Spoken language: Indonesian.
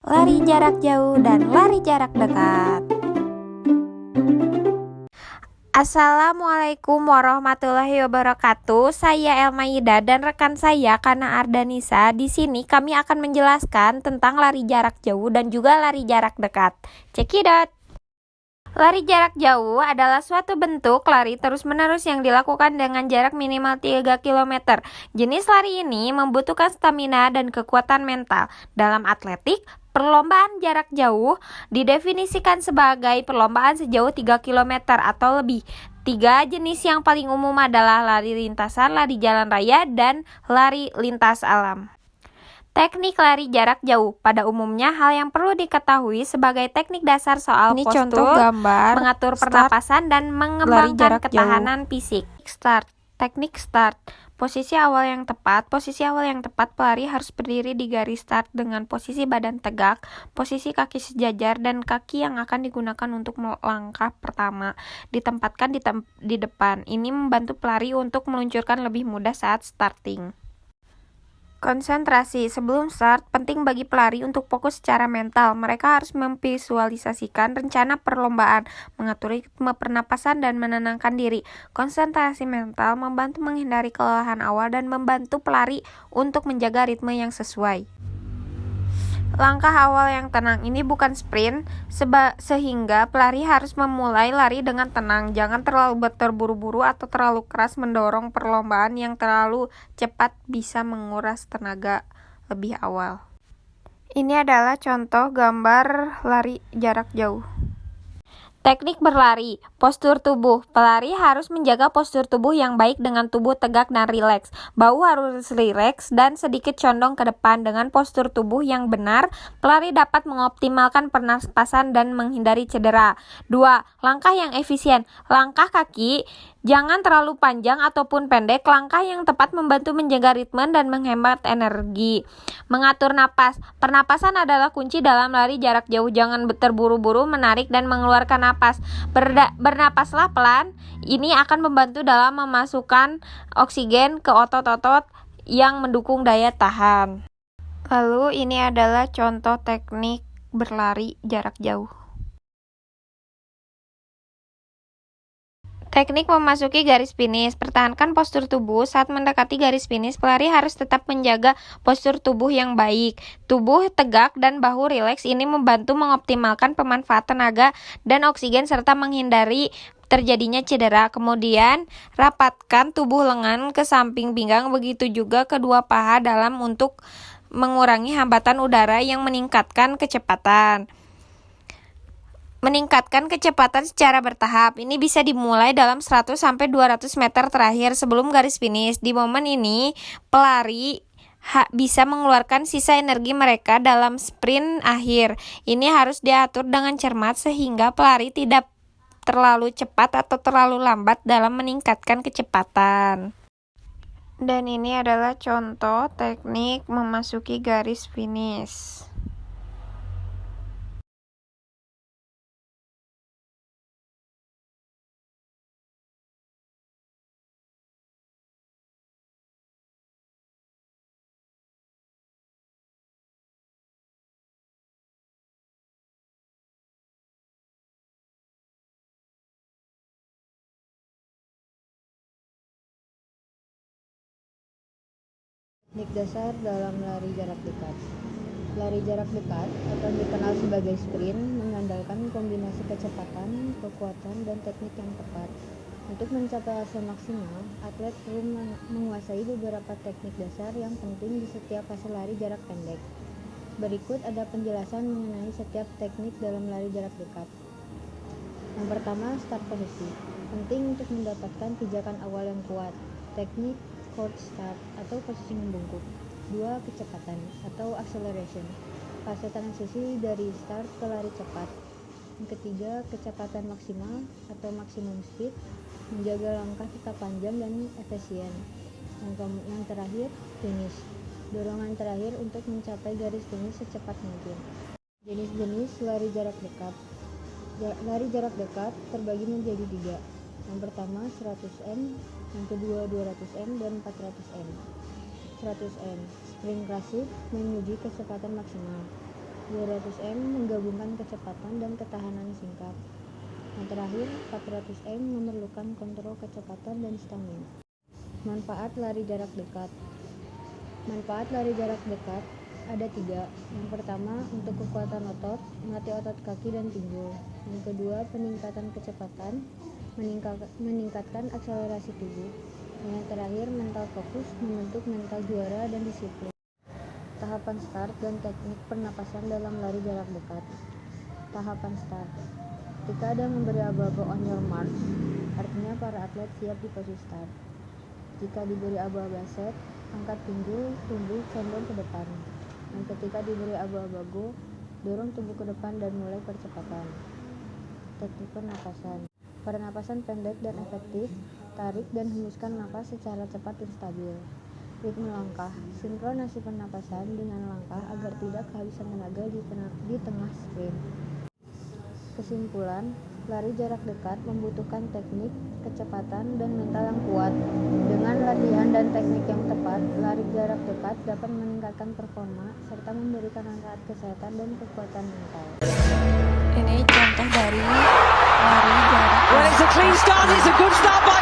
lari jarak jauh dan lari jarak dekat. Assalamualaikum warahmatullahi wabarakatuh. Saya Elmaida dan rekan saya Kana Ardanisa. Di sini kami akan menjelaskan tentang lari jarak jauh dan juga lari jarak dekat. Cekidot. Lari jarak jauh adalah suatu bentuk lari terus-menerus yang dilakukan dengan jarak minimal 3 km. Jenis lari ini membutuhkan stamina dan kekuatan mental. Dalam atletik, perlombaan jarak jauh didefinisikan sebagai perlombaan sejauh 3 km atau lebih. Tiga jenis yang paling umum adalah lari lintasan, lari jalan raya, dan lari lintas alam. Teknik lari jarak jauh. Pada umumnya, hal yang perlu diketahui sebagai teknik dasar soal Ini postur, contoh gambar mengatur start pernapasan, dan mengembangkan jarak ketahanan fisik. Start. Teknik start. Posisi awal yang tepat. Posisi awal yang tepat, pelari harus berdiri di garis start dengan posisi badan tegak, posisi kaki sejajar, dan kaki yang akan digunakan untuk melangkah pertama ditempatkan di depan. Ini membantu pelari untuk meluncurkan lebih mudah saat starting. Konsentrasi. Sebelum start, penting bagi pelari untuk fokus secara mental. Mereka harus memvisualisasikan rencana perlombaan, mengatur ritme pernapasan, dan menenangkan diri. Konsentrasi mental membantu menghindari kelelahan awal dan membantu pelari untuk menjaga ritme yang sesuai. Langkah awal yang tenang ini bukan sprint, sehingga pelari harus memulai lari dengan tenang. Jangan terlalu terburu-buru atau terlalu keras mendorong perlombaan yang terlalu cepat bisa menguras tenaga lebih awal. Ini adalah contoh gambar lari jarak jauh. Teknik berlari, postur tubuh. Pelari harus menjaga postur tubuh yang baik dengan tubuh tegak dan rileks. Bahu harus rileks dan sedikit condong ke depan. Dengan postur tubuh yang benar, pelari dapat mengoptimalkan pernapasan dan menghindari cedera. 2. Langkah yang efisien. Langkah kaki jangan terlalu panjang ataupun pendek. Langkah yang tepat membantu menjaga ritme dan menghemat energi. Mengatur napas. Pernapasan adalah kunci dalam lari jarak jauh. Jangan terburu-buru menarik dan mengeluarkan napas. Bernapaslah pelan. Ini akan membantu dalam memasukkan oksigen ke otot-otot yang mendukung daya tahan. Lalu ini adalah contoh teknik berlari jarak jauh. Teknik memasuki garis finish. Pertahankan postur tubuh saat mendekati garis finish. Pelari harus tetap menjaga postur tubuh yang baik. Tubuh tegak dan bahu rileks. Ini membantu mengoptimalkan pemanfaatan tenaga dan oksigen serta menghindari terjadinya cedera. Kemudian, rapatkan tubuh lengan ke samping pinggang, begitu juga kedua paha dalam untuk mengurangi hambatan udara yang meningkatkan kecepatan. Meningkatkan kecepatan secara bertahap. Ini bisa dimulai dalam 100-200 meter terakhir sebelum garis finish. Di momen ini, pelari bisa mengeluarkan sisa energi mereka dalam sprint akhir. Ini harus diatur dengan cermat sehingga pelari tidak terlalu cepat atau terlalu lambat dalam meningkatkan kecepatan. Dan ini adalah contoh teknik memasuki garis finish. Teknik dasar dalam lari jarak dekat. Lari jarak dekat atau dikenal sebagai sprint mengandalkan kombinasi kecepatan, kekuatan, dan teknik yang tepat. Untuk mencapai hasil maksimal, atlet perlu menguasai beberapa teknik dasar yang penting di setiap fase lari jarak pendek. Berikut ada penjelasan mengenai setiap teknik dalam lari jarak dekat. Yang pertama, start posisi. Penting untuk mendapatkan pijakan awal yang kuat. Teknik court start atau posisi membungkuk. 2. Kecepatan atau acceleration. Fase transisi dari start ke lari cepat. Yang ketiga, kecepatan maksimal atau maximum speed. Menjaga langkah tetap panjang dan efisien. Yang terakhir, finish. Dorongan terakhir untuk mencapai garis finish secepat mungkin. Jenis-jenis lari jarak dekat. Lari jarak dekat terbagi menjadi 3. Yang pertama 100 m, yang kedua 200 m, dan 400 m. 100 m, sprint klasik menuju kecepatan maksimal. 200 m menggabungkan kecepatan dan ketahanan singkat. Yang terakhir, 400 m memerlukan kontrol kecepatan dan stamina. Manfaat lari jarak dekat. Manfaat lari jarak dekat ada 3. Yang pertama, untuk kekuatan otot, melatih otot kaki dan pinggul. Yang kedua, peningkatan kecepatan, meningkatkan akselerasi tubuh. Dan yang terakhir, mental fokus, membentuk mental juara dan disiplin. Tahapan start dan teknik pernapasan dalam lari jarak dekat. Tahapan start. Ketika ada memberi aba-aba on your mark, artinya para atlet siap di posisi start. Jika diberi aba-aba set, angkat pinggul, tubuh condong ke depan. Dan ketika diberi aba-aba go, dorong tubuh ke depan dan mulai percepatan. Teknik pernapasan. Pernapasan pendek dan efektif, tarik dan hembuskan napas secara cepat dan stabil. Ritme langkah, sinkronasi pernapasan dengan langkah agar tidak kehabisan tenaga di tengah sprint. Kesimpulan, lari jarak dekat membutuhkan teknik, kecepatan, dan mental yang kuat. Dengan latihan dan teknik yang tepat, lari jarak dekat dapat meningkatkan performa serta memberikan manfaat kesehatan dan kekuatan mental. Ini contoh dari lari jarak Well, it's a clean start. It's a good start by